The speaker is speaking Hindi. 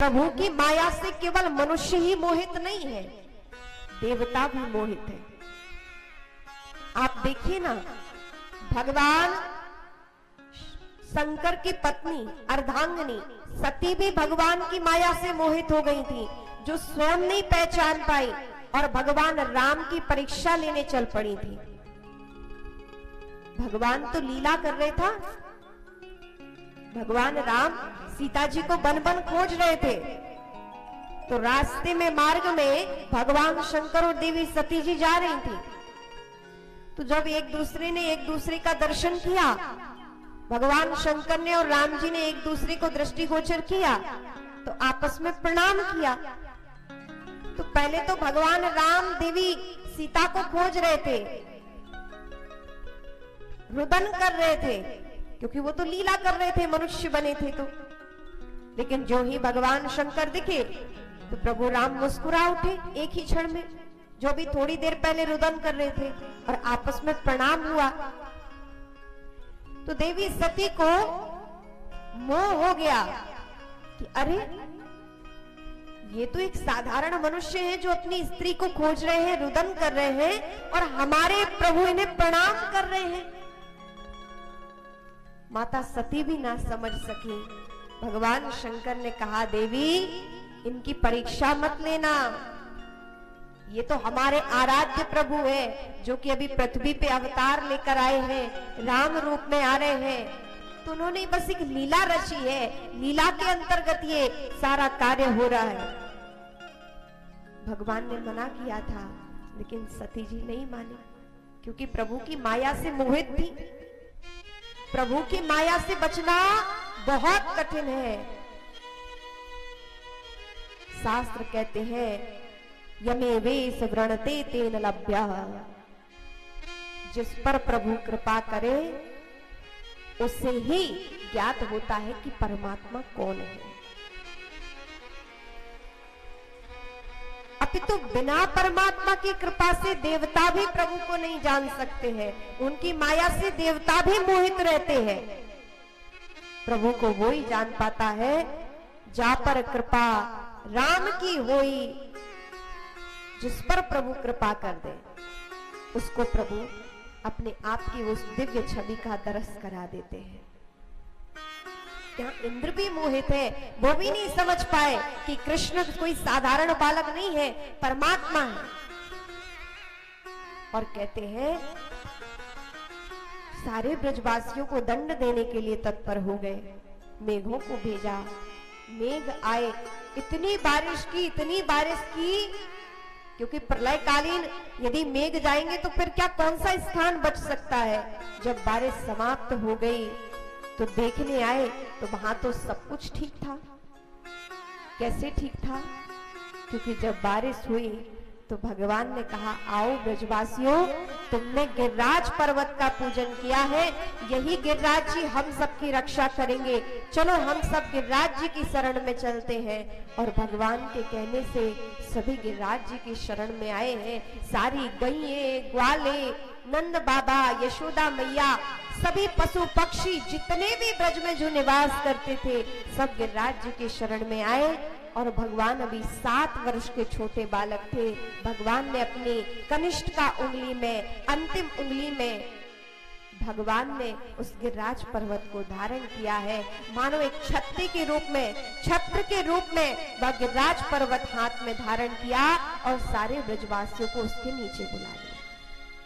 प्रभु की माया से केवल मनुष्य ही मोहित नहीं है, देवता भी मोहित है। आप देखिए ना, भगवान शंकर की पत्नी अर्धांगिनी सती भी भगवान की माया से मोहित हो गई थी, जो स्वयं नहीं पहचान पाई और भगवान राम की परीक्षा लेने चल पड़ी थी। भगवान तो लीला कर रहे था, भगवान राम सीता जी को बन बन खोज रहे थे, तो रास्ते में मार्ग में भगवान शंकर और देवी सती जी जा रही थी। तो जब एक दूसरे ने एक दूसरे का दर्शन किया, भगवान शंकर ने और राम जी ने एक दूसरे को दृष्टिगोचर किया, तो आपस में प्रणाम किया। तो पहले तो भगवान राम देवी सीता को खोज रहे थे, रुदन कर रहे थे, क्योंकि वो तो लीला कर रहे थे, मनुष्य बने थे तो। लेकिन जो ही भगवान शंकर दिखे तो प्रभु राम मुस्कुरा उठे एक ही क्षण में, जो भी थोड़ी देर पहले रुदन कर रहे थे, और आपस में प्रणाम हुआ। तो देवी सती को मोह हो गया कि अरे ये तो एक साधारण मनुष्य है जो अपनी स्त्री को खोज रहे हैं, रुदन कर रहे हैं, और हमारे प्रभु इन्हें प्रणाम कर रहे हैं। माता सती भी ना समझ सकी। भगवान शंकर ने कहा, देवी इनकी परीक्षा मत लेना, ये तो हमारे आराध्य प्रभु है, जो कि अभी पृथ्वी पे अवतार लेकर आए हैं, राम रूप में आ रहे हैं। तो उन्होंने बस एक लीला रची है, लीला के अंतर्गत ये सारा कार्य हो रहा है। भगवान ने मना किया था, लेकिन सती जी नहीं मानी, क्योंकि प्रभु की माया से मोहित थी। प्रभु की माया से बचना बहुत कठिन है। शास्त्र कहते हैं, यमे वेश व्रणते तेन लभ्या, जिस पर प्रभु कृपा करे उससे ही ज्ञात होता है कि परमात्मा कौन है। अपितु बिना परमात्मा की कृपा से देवता भी प्रभु को नहीं जान सकते हैं, उनकी माया से देवता भी मोहित रहते हैं। प्रभु को वो ही जान पाता है जा पर कृपा राम की होई। जिस पर प्रभु कृपा कर दे उसको प्रभु अपने आप की उस दिव्य छवि का दर्श करा देते हैं। यहाँ इंद्र भी मोहित है, वो भी नहीं समझ पाए कि कृष्ण कोई साधारण बालक नहीं है, परमात्मा है। और कहते हैं सारे ब्रजवासियों को दंड देने के लिए तत्पर हो गए, मेघों को भेजा, मेघ आए, इतनी बारिश की, क्योंकि प्रलयकालीन यदि मेघ जाएंगे तो फिर क्या कौन सा स्थान बच सकता है। जब बारिश समाप्त हो गई तो देखने आए तो वहां तो सब कुछ ठीक था। कैसे ठीक था? क्योंकि जब बारिश हुई तो भगवान ने कहा, आओ ब्रजवासियों, तुमने गिरिराज पर्वत का पूजन किया है, यही गिरिराज जी हम सबकी रक्षा करेंगे, चलो हम सब गिरिराज जी की शरण में चलते हैं। और भगवान के कहने से सभी गिरिराज जी की शरण में आए हैं। सारी गईये, ग्वाले, नंद बाबा, यशोदा मैया, सभी पशु पक्षी जितने भी ब्रज में जो निवास करते थे, सब गिरिराज जी की शरण में आए। और भगवान अभी 7 वर्ष के छोटे बालक थे। भगवान ने अपनी कनिष्ठ का उंगली में, अंतिम उंगली में भगवान ने उस गिरिराज पर्वत को धारण किया है, मानो एक छत्र के रूप में वह गिरिराज पर्वत हाथ में धारण किया और सारे ब्रजवासियों को उसके नीचे बुला लिया।